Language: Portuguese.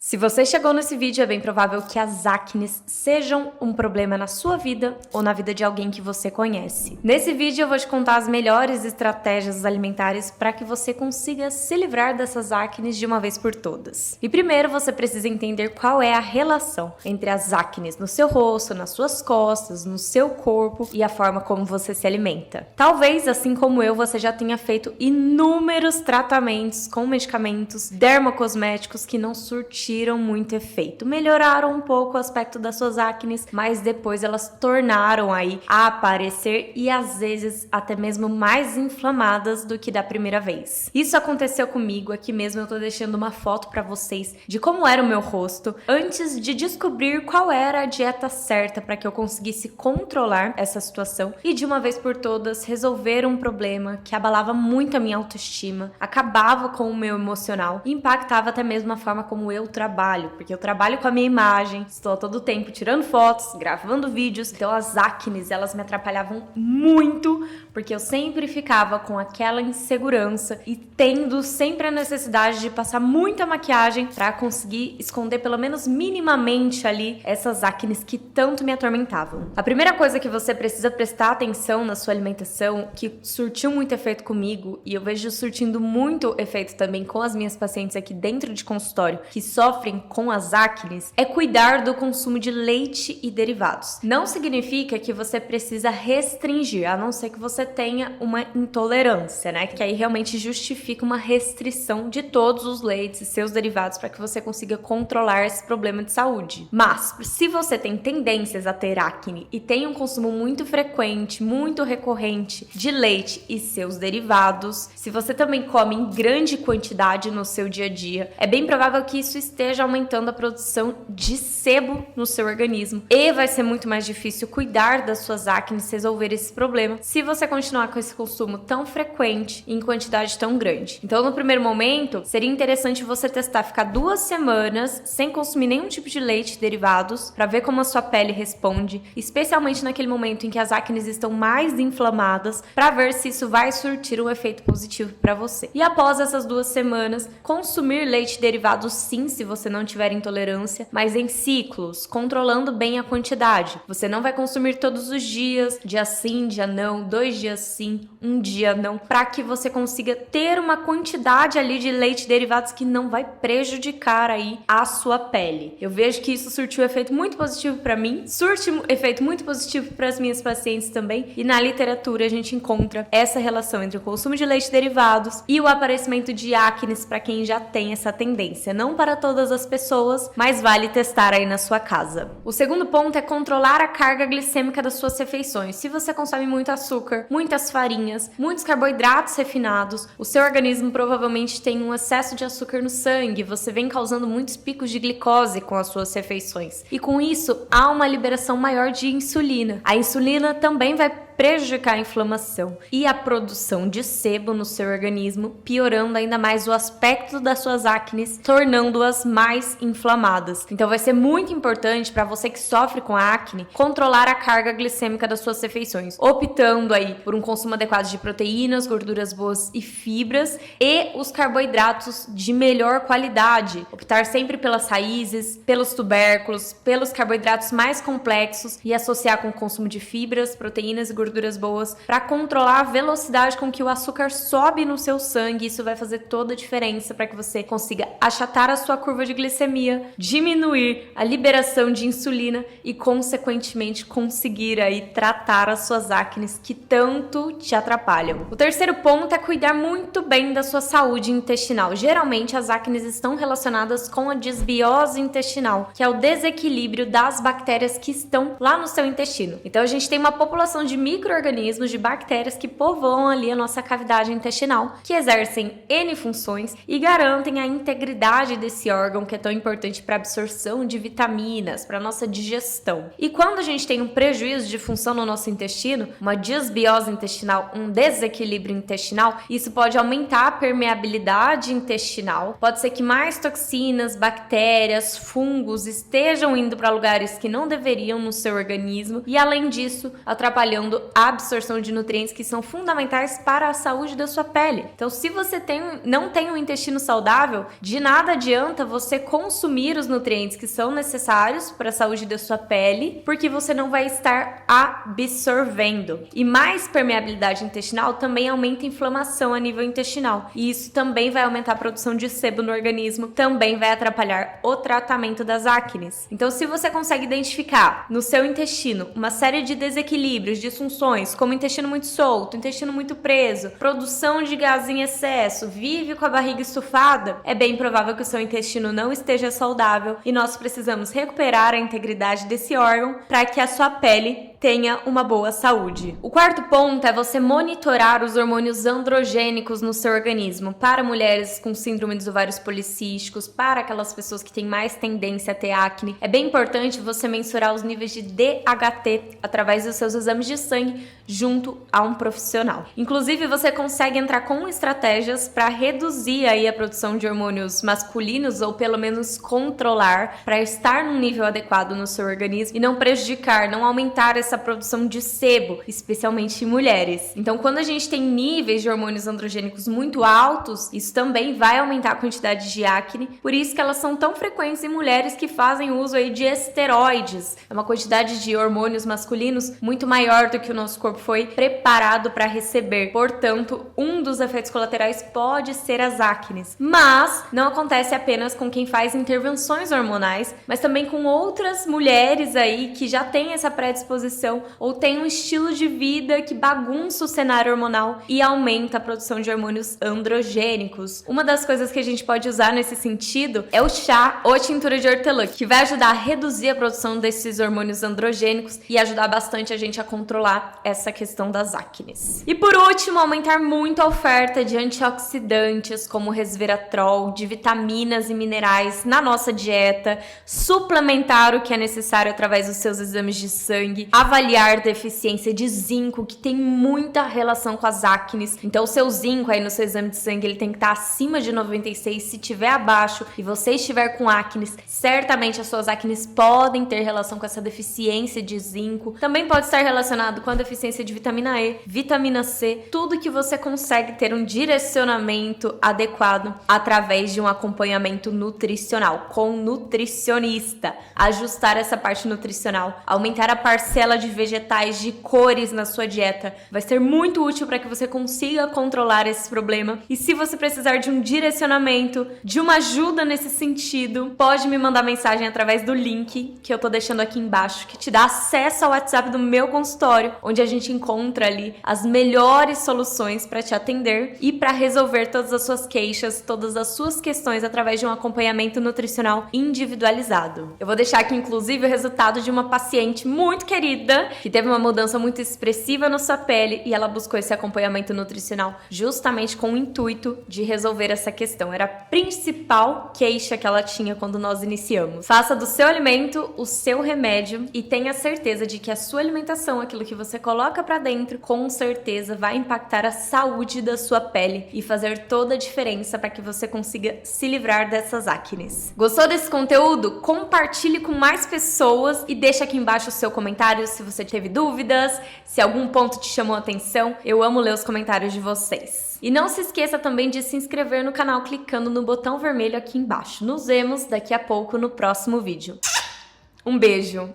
Se você chegou nesse vídeo, é bem provável que as acnes sejam um problema na sua vida ou na vida de alguém que você conhece. Nesse vídeo eu vou te contar as melhores estratégias alimentares para que você consiga se livrar dessas acnes de uma vez por todas. E primeiro você precisa entender qual é a relação entre as acnes no seu rosto, nas suas costas, no seu corpo e a forma como você se alimenta. Talvez, assim como eu, você já tenha feito inúmeros tratamentos com medicamentos dermocosméticos que não surtiram muito efeito. Melhoraram um pouco o aspecto das suas acnes, mas depois elas tornaram aí a aparecer e às vezes até mesmo mais inflamadas do que da primeira vez. Isso aconteceu comigo, aqui mesmo eu tô deixando uma foto pra vocês de como era o meu rosto antes de descobrir qual era a dieta certa para que eu conseguisse controlar essa situação e de uma vez por todas resolver um problema que abalava muito a minha autoestima, acabava com o meu emocional e impactava até mesmo a forma como eu trabalho, porque eu trabalho com a minha imagem, estou a todo tempo tirando fotos, gravando vídeos, então as acnes, elas me atrapalhavam muito, porque eu sempre ficava com aquela insegurança e tendo sempre a necessidade de passar muita maquiagem para conseguir esconder pelo menos minimamente ali essas acnes que tanto me atormentavam. A primeira coisa que você precisa prestar atenção na sua alimentação, que surtiu muito efeito comigo, e eu vejo surtindo muito efeito também com as minhas pacientes aqui dentro de consultório, que sofrem com as acnes, é cuidar do consumo de leite e derivados. Não significa que você precisa restringir, a não ser que você tenha uma intolerância, né? Que aí realmente justifica uma restrição de todos os leites e seus derivados para que você consiga controlar esse problema de saúde. Mas, se você tem tendências a ter acne e tem um consumo muito frequente, muito recorrente de leite e seus derivados, se você também come em grande quantidade no seu dia a dia, é bem provável que isso esteja aumentando a produção de sebo no seu organismo e vai ser muito mais difícil cuidar das suas acnes, resolver esse problema se você continuar com esse consumo tão frequente e em quantidade tão grande. Então, no primeiro momento, seria interessante você testar ficar 2 semanas sem consumir nenhum tipo de leite e derivados para ver como a sua pele responde, especialmente naquele momento em que as acnes estão mais inflamadas, para ver se isso vai surtir um efeito positivo para você. E após essas 2 semanas, consumir leite e derivados sim, se você não tiver intolerância, mas em ciclos, controlando bem a quantidade. Você não vai consumir todos os dias, dia sim, dia não, 2 dias sim, 1 dia não, para que você consiga ter uma quantidade ali de leite e derivados que não vai prejudicar aí a sua pele. Eu vejo que isso surtiu efeito muito positivo para mim, surte efeito muito positivo para as minhas pacientes também, e na literatura a gente encontra essa relação entre o consumo de leite e derivados e o aparecimento de acnes para quem já tem essa tendência. Não para todas as pessoas, mas vale testar aí na sua casa. O segundo ponto é controlar a carga glicêmica das suas refeições. Se você consome muito açúcar, muitas farinhas, muitos carboidratos refinados, o seu organismo provavelmente tem um excesso de açúcar no sangue, você vem causando muitos picos de glicose com as suas refeições. E com isso, há uma liberação maior de insulina. A insulina também vai prejudicar a inflamação e a produção de sebo no seu organismo, piorando ainda mais o aspecto das suas acnes, tornando-as mais inflamadas. Então vai ser muito importante para você que sofre com acne, controlar a carga glicêmica das suas refeições, optando aí por um consumo adequado de proteínas, gorduras boas e fibras e os carboidratos de melhor qualidade. Optar sempre pelas raízes, pelos tubérculos, pelos carboidratos mais complexos e associar com o consumo de fibras, proteínas e gorduras boas para controlar a velocidade com que o açúcar sobe no seu sangue. Isso vai fazer toda a diferença para que você consiga achatar a sua curva de glicemia, diminuir a liberação de insulina e, consequentemente, conseguir aí tratar as suas acnes que tanto te atrapalham. O terceiro ponto é cuidar muito bem da sua saúde intestinal. Geralmente, as acnes estão relacionadas com a desbiose intestinal, que é o desequilíbrio das bactérias que estão lá no seu intestino. Então, a gente tem uma população de micro-organismos, de bactérias que povoam ali a nossa cavidade intestinal, que exercem N funções e garantem a integridade desse órgão que é tão importante para a absorção de vitaminas, para a nossa digestão. E quando a gente tem um prejuízo de função no nosso intestino, uma desbiose intestinal, um desequilíbrio intestinal, isso pode aumentar a permeabilidade intestinal, pode ser que mais toxinas, bactérias, fungos estejam indo para lugares que não deveriam no seu organismo e, além disso, atrapalhando a absorção de nutrientes que são fundamentais para a saúde da sua pele. Então, se você não tem um intestino saudável, de nada adianta você consumir os nutrientes que são necessários para a saúde da sua pele, porque você não vai estar absorvendo. E mais permeabilidade intestinal também aumenta a inflamação a nível intestinal. E isso também vai aumentar a produção de sebo no organismo, também vai atrapalhar o tratamento das acnes. Então, se você consegue identificar no seu intestino uma série de desequilíbrios, disfunções, como intestino muito solto, intestino muito preso, produção de gás em excesso, vive com a barriga estufada, é bem provável que o seu intestino não esteja saudável e nós precisamos recuperar a integridade desse órgão para que a sua pele tenha uma boa saúde. O quarto ponto é você monitorar os hormônios androgênicos no seu organismo. Para mulheres com síndrome dos ovários policísticos, para aquelas pessoas que têm mais tendência a ter acne, é bem importante você mensurar os níveis de DHT através dos seus exames de sangue junto a um profissional. Inclusive, você consegue entrar com estratégias para reduzir aí a produção de hormônios masculinos ou pelo menos controlar para estar num nível adequado no seu organismo e não prejudicar, não aumentar essa produção de sebo, especialmente em mulheres. Então, quando a gente tem níveis de hormônios androgênicos muito altos, isso também vai aumentar a quantidade de acne, por isso que elas são tão frequentes em mulheres que fazem uso aí de esteroides. É uma quantidade de hormônios masculinos muito maior do que o nosso corpo foi preparado para receber. Portanto, um dos efeitos colaterais pode ser as acnes. Mas não acontece apenas com quem faz intervenções hormonais, mas também com outras mulheres aí que já têm essa predisposição ou tem um estilo de vida que bagunça o cenário hormonal e aumenta a produção de hormônios androgênicos. Uma das coisas que a gente pode usar nesse sentido é o chá ou a tintura de hortelã, que vai ajudar a reduzir a produção desses hormônios androgênicos e ajudar bastante a gente a controlar essa questão das acnes. E por último, aumentar muito a oferta de antioxidantes como resveratrol, de vitaminas e minerais na nossa dieta, suplementar o que é necessário através dos seus exames de sangue, avaliar deficiência de zinco, que tem muita relação com as acnes. Então, o seu zinco aí no seu exame de sangue, ele tem que estar acima de 96. Se tiver abaixo e você estiver com acnes, certamente as suas acnes podem ter relação com essa deficiência de zinco. Também pode estar relacionado com a deficiência de vitamina E, vitamina C, tudo que você consegue ter um direcionamento adequado através de um acompanhamento nutricional, com um nutricionista. Ajustar essa parte nutricional, aumentar a parcela de vegetais, de cores na sua dieta. Vai ser muito útil para que você consiga controlar esse problema. E se você precisar de um direcionamento, de uma ajuda nesse sentido, pode me mandar mensagem através do link que eu tô deixando aqui embaixo, que te dá acesso ao WhatsApp do meu consultório, onde a gente encontra ali as melhores soluções para te atender e para resolver todas as suas queixas, todas as suas questões através de um acompanhamento nutricional individualizado. Eu vou deixar aqui, inclusive, o resultado de uma paciente muito querida, que teve uma mudança muito expressiva na sua pele e ela buscou esse acompanhamento nutricional justamente com o intuito de resolver essa questão. Era a principal queixa que ela tinha quando nós iniciamos. Faça do seu alimento o seu remédio e tenha certeza de que a sua alimentação, aquilo que você coloca pra dentro, com certeza vai impactar a saúde da sua pele e fazer toda a diferença para que você consiga se livrar dessas acnes. Gostou desse conteúdo? Compartilhe com mais pessoas e deixa aqui embaixo o seu comentário se você teve dúvidas, se algum ponto te chamou a atenção. Eu amo ler os comentários de vocês. E não se esqueça também de se inscrever no canal clicando no botão vermelho aqui embaixo. Nos vemos daqui a pouco no próximo vídeo. Um beijo!